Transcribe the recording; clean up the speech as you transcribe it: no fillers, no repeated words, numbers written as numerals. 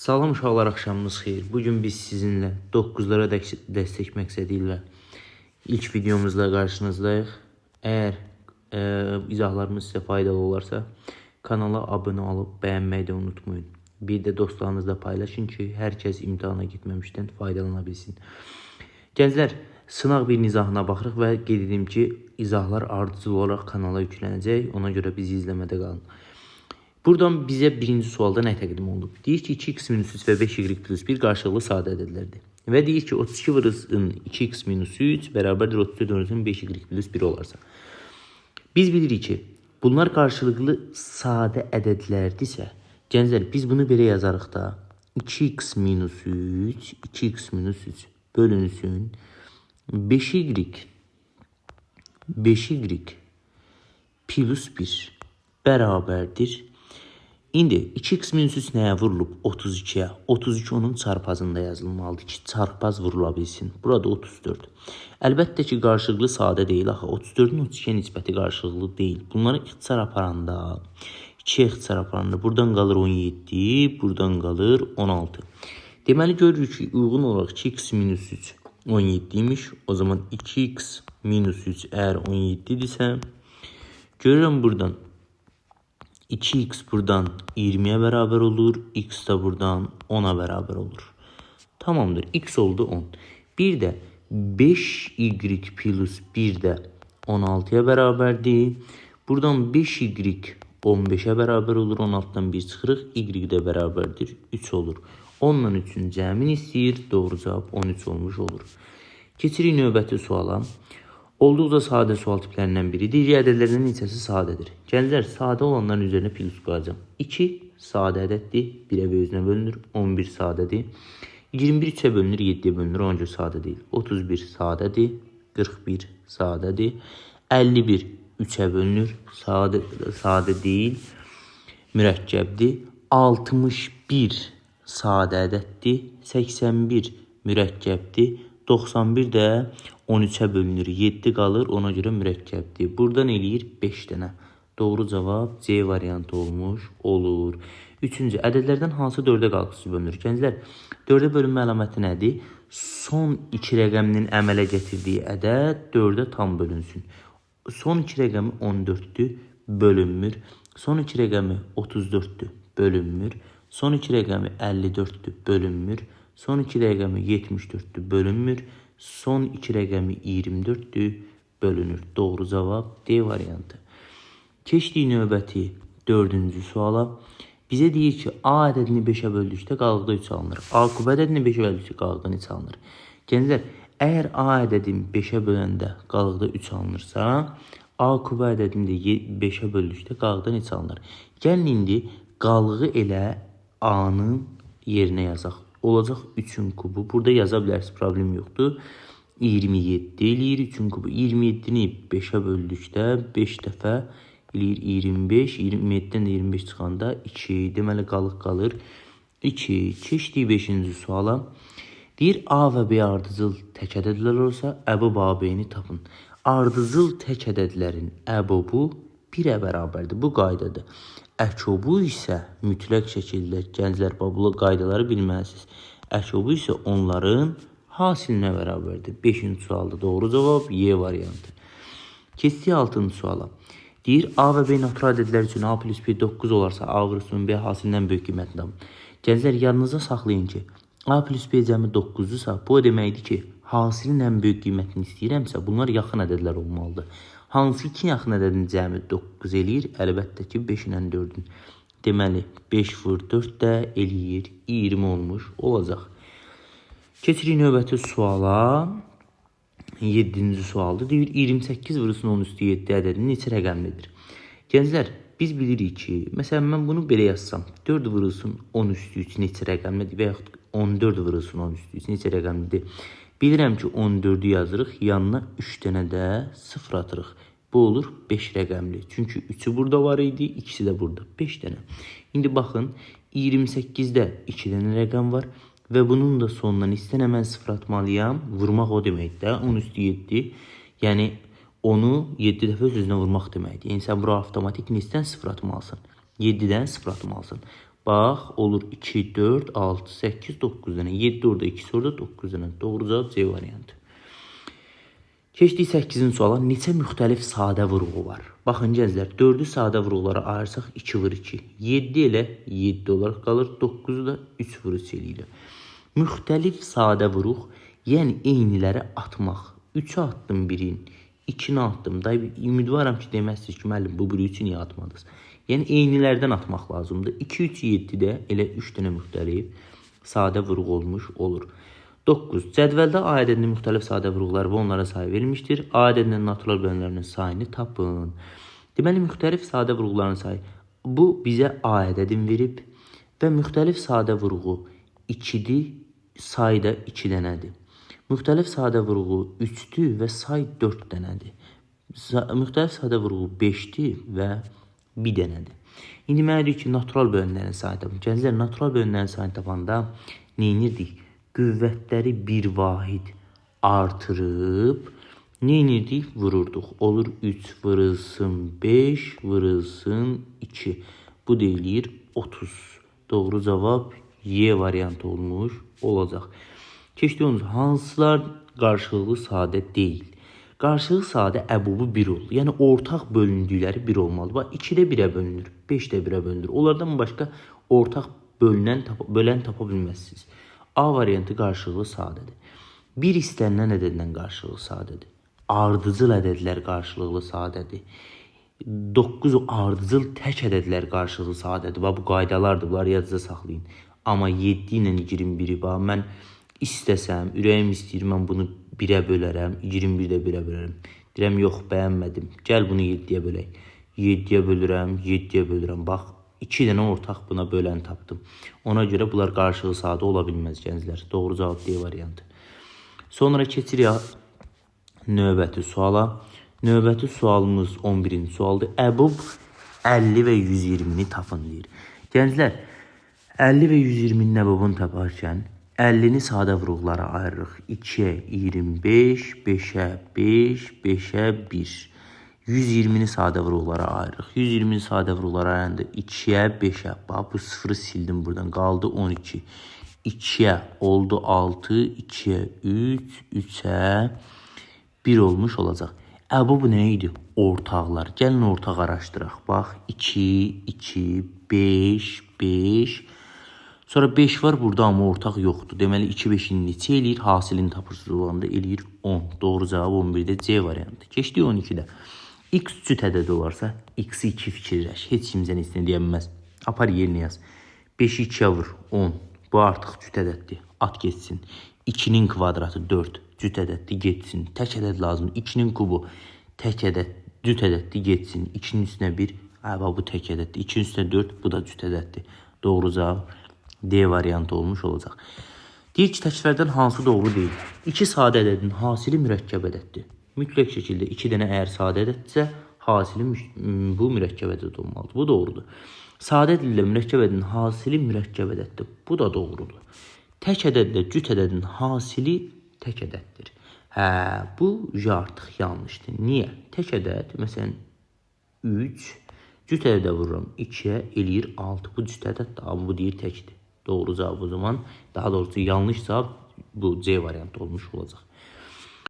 Salam uşaqlar, axşamınız xeyir. Bugün biz sizinlə 9'lara dəstək məqsədilə ilk videomuzla qarşınızdayıq. Əgər izahlarımız sizə faydalı olarsa, kanala abunə olub bəyənməyi də unutmayın. Bir də dostlarınızla paylaşın ki, hər kəs imtahana getməmişdən faydalana bilsin. Gənclər, sınaq bir izahına baxırıq və qeyd edim ki, izahlar ardıcıl olaraq kanala yüklənəcək. Ona görə bizi izləmədə qalın. Buradan bizə birinci sualda nə təqdim olunub? Deyir ki, 2x minus 3 və 5y plus 1 qarşılıqlı sadə ədədlərdir. Və deyir ki, 32 vurulsun 2x minus 3 bərabərdir 34 vurulsun 5y plus 1 olarsa. Biz bilirik ki, bunlar qarşılıqlı sadə ədədlərdirsə, gənclər, biz bunu belə yazarıq da, 2x minus 3 bölünsün 5y plus 1 bərabərdir. İndi 2x minus 3 nəyə vurulub? 32'yə. 32 onun çarpazında yazılmalıdır ki, çarpaz vurula bilsin. Burada 34. Əlbəttə ki, qarşılıqlı sadə deyil. Axı 34'ün 32'yə nisbəti qarşılıqlı deyil. Bunları ixtisar aparanda, 2'yə ixtisar aparanda buradan qalır 17, buradan qalır 16. Deməli görürük ki, uyğun olaraq 2x minus 3 17 imiş. O zaman 2x minus 3 əgər 17 idisə, görürəm buradan 2x buradan 20'ye beraber olur. X de buradan 10'a beraber olur. Tamamdır. X oldu 10. Bir de 5y plus 1 de 16'ya beraberdi. Buradan 5y 15'e beraber olur. 16'dan 1 çıxırıq. Y de beraberdir. 3 olur. 10'dan 3'ün cəmini istəyir. Doğru cavab 13 olmuş olur. Keçirik növbəti suala. Olduqca sadə sual tiplərindən biri. Digər ədədlərinin neçəsi sadədir? Gənclər, sadə olanların üzərinə plus qoyacağım. 2 sadə ədəddir. 1'ə və özünə bölünür. 11 sadədir. 21 3'ə bölünür. 7'yə bölünür. 10 sadə deyil. 31 sadədir. 41 sadədir. 51 3'ə bölünür. Sadə deyil. Mürəkkəbdir. 61 sadə ədəddir. 81 mürəkkəbdir. 91 də 13'ə bölünür. 7 qalır. Ona görə mürəkkəbdir. Buradan eləyir 5 dənə. Doğru cavab C variantı olmuş olur. Üçüncü, ədədlərdən hansı 4'ə qalxısız bölünür? Gənclər, 4'ə bölünmə əlaməti nədir? Son 2 rəqəminin əmələ gətirdiyi ədəd 4'ə tam bölünsün. Son 2 rəqəmi 14'dür, bölünmür. Son 2 rəqəmi 34'dür, bölünmür. Son 2 rəqəmi 54'dür, bölünmür. Son 2 rəqəmi 74'dür, bölünmür. Son 2 rəqəmi 24'dür, bölünür. Doğru cavab D variantı. Keçdik növbəti 4-cü suala. Bizə deyir ki, A ədədini 5'ə böldükdə qalıqda 3 alınır. A kub ədədini 5'ə böldükdə qalıqdan 3 alınır. Gənclər, əgər A ədədini 5'ə böləndə qalıqda 3 alınırsa, A kub ədədini də 5'ə böldükdə qalıqdan 3 alınır. Gəlin indi qalığı elə A-nın yerinə yazaq. Olacaq 3'ün kubu. Burada yaza bilərsiniz, problem yoxdur. 27 eləyir 3'ün kubu. 27'ni 5'ə böldükdə 5 dəfə eləyir 25. 27'dən də 25 çıxanda 2. Deməli qalıq qalır 2. Keçdik 5-ci suala. Deyir A və B ardıcıl tək ədədlər olsa, əbub AB-ni tapın. Ardıcıl tək ədədlərin əbubu 1'ə bərabərdir. Bu qaydadır. Əkobu isə mütləq şəkildə, gənclər, bu qaydaları bilməlisiniz. Əkobu isə onların hasilinə bərabərdir. 5-ci sualda doğru cavab Y variantı. Keçdik 6-cı suala. Deyir A və B natural ədədlər üçün A plus B 9 olarsa A vurulsun B hasilindən böyük qiymətində. Gənclər, yanınıza saxlayın ki, A plus B cəmi 9'dursa, bu deməkdir ki, hasilin ən böyük qiymətini istəyirəmsə, bunlar yaxın ədədlər olmalıdır. Hansı iki yaxın ədədin cəmi 9 eləyir? Əlbəttə ki, 5 ilə 4'ün. Deməli, 5 vur 4 də eləyir 20 olmuş olacaq. Keçirik növbəti suala. 7-ci sualdır. Deyir, 28 vurulsun 10 üstü 7 ədədinin neçə rəqəmlidir? Gənclər, biz bilirik ki, məsələn, mən bunu belə yazsam, 4 vurulsun 10 üstü 3 neçə rəqəmlidir və yaxud 14 vurulsun 10 üstü 3 neçə rəqəmlidir? Bilirəm ki, 14'ü yazırıq, yanına 3 dənə də 0 atırıq. Bu olur 5 rəqəmli. Çünki 3'ü burada var idi, ikisi də burada. 5 dənə. İndi baxın, 28'də 2 dənə rəqəm var və bunun da sonundan istənə mən 0 atmalıyam. Vurmaq o deməkdir. 10 üstü 7. Yəni, onu 7 dəfə öz-özünə vurmaq deməkdir. Yəni, sən bura avtomatik neçədən 0 atmalısın? 7'dən 0 atmalısın. Bax, olur 2, 4, 6, 8, 9 dənə. 7 orada, 2 orada, 9 dənə. Doğru cavab C variantı. Keçdik 8-ci suala. Neçə müxtəlif sadə vurğu var? Baxın gənclər, 4-ü sadə vurğulara ayırsaq 2 vur 2. 7 ilə 7 olaraq qalır. 9-u da 3 vur 3 eləyir. Müxtəlif sadə vuruq, yəni eyniləri atmaq. 3-ü atdım birin, 2-ni atdım. Da ümidvaram ki, deməzsiniz ki, müəllim, bu biri 3-ü niyə atmadınız? Yəni eynilərdən atmaq lazımdır. 2, 3, 7-də elə 3 dənə müxtəlif sadə vuruq olmuş olur. 9. Cədvəldə A ədədinin müxtəlif sadə vuruqları və onlara sayı verilmişdir. A ədədinin natural bölənlərinin sayını tapın. Deməli, müxtəlif sadə vuruqların sayı. Bu bizə A ədədini verib və müxtəlif sadə vuruğu 2-dir, say da 2 dənədir. Müxtəlif sadə vuruğu 3-dür və say 4 dənədir. Müxtəlif sadə vuruğu 5-dir və 1 dənədir. İndi mənə deyir ki, natural bölənlərin sayını tapın. Gənclər, natural bölənlərin sayını tapanda neyinirdik? Qüvvətləri bir vahid artırıb neyinirdik? Vururduq. Olur 3 vurulsun 5 vurulsun 2. Bu deyilir 30. Doğru cavab Y variantı olmuş olacaq. Keçdik onu. Hansılar qarşılıqlı sadə deyil? Qarşılıqlı sadə əbubu 1 olur. Yəni ortaq bölündükləri 1 olmalı. Bax 2-də 1-ə bölünür, 5-də 1-ə bölünür. Onlardan başqa ortaq bölən tapa bilməzsiniz. A variantı qarşılıqlı sadədir. 1 istənilən ədədlə qarşılıqlı sadədir. Ardıcıl ədədlər qarşılıqlı sadədir. 9 ardıcıl tək ədədlər qarşılıqlı sadədir. Bu qaydalardır, bunları yadınızda saxlayın. Amma 7 ilə 21-i mən istəsəm, ürəyim istəyir, mən bunu 1-ə bölərəm, 21-də 1-ə bölərəm. Deyirəm, yox, bəyənmədim. Gəl bunu 7-yə bölək. 7-yə bölürəm, 7-yə bölürəm. Bax, 2 dənə ortaq buna bölən tapdım. Ona görə bunlar qarşılıqlı sadə ola bilməz gənclər. Doğru cavab D variantı. Sonra keçirik növbəti suala. Növbəti sualımız 11-ci sualdır. Əbub 50 və 120-ni tapın deyir. Gənclər, 50 və 120-nin əbubunu taparkən 50-ni sadə vuruqlara ayırırıq. 2-yə 25, 5-ə 5, 5-ə 1. 120-ni sadə vuruqlara ayırırıq. 120-ni sadə vuruqlara ayıranda 2-yə 5-ə. Bax, bu sıfırı sildim buradan. Qaldı 12. 2-yə oldu 6, 2-yə 3, 3-ə 1 olmuş olacaq. Bu nə idi? Ortaqlar. Gəlin ortaq araşdıraq. Bax, 2, 2, 5, 5. Sonra 5 var burada, amma ortaq yoxdur. Deməli, 2, 5-in neçə eləyir? Hasilini tapırsınız olanda eləyir 10. Doğru cavab 11-də C variantı. Keçdik 12-də. X cüt ədədi olarsa, X-i 2 fikirləş. Heç kimizə neçə deyə bilməz. Apar yerinə yaz. 5-i 2-yə vur, 10. Bu artıq cüt ədəddir. At geçsin. 2-nin kvadratı 4. Cüt ədəddir, geçsin. Tək ədəd lazımdır. 2-nin kubu tək ədəd, cüt ədəddir, geçsin. 2-nin üstünə 1. Bu tək ədəddir. 2-nin üstünə 4. Bu da cüt ədəddir. Doğru cavab D variantı olmuş olacaq. Deyir ki, təklərdən hansı doğru deyil? 2 sadə ədədin hasili mürəkkəb ədəddir. Mütləq şəkildə 2 dənə əgər sadə ədəddirsə, hasili bu mürəkkəb ədəd olmalıdır. Bu doğrudur. Sadə ədəd ilə mürəkkəb ədədin hasili mürəkkəb ədəddir. Bu da doğrudur. Tək ədədlə cüt ədədin hasili tək ədəddir. Bu artıq yanlışdır. Niyə? Tək ədəd, məsələn, 3, cüt ədədə vururam 2-yə, eləyir 6. Bu cüt ədəddir, amma bu deyir təkdir. Doğru cavab o zaman, daha doğrusu yanlış cavab bu C variantı olmuş olacaq.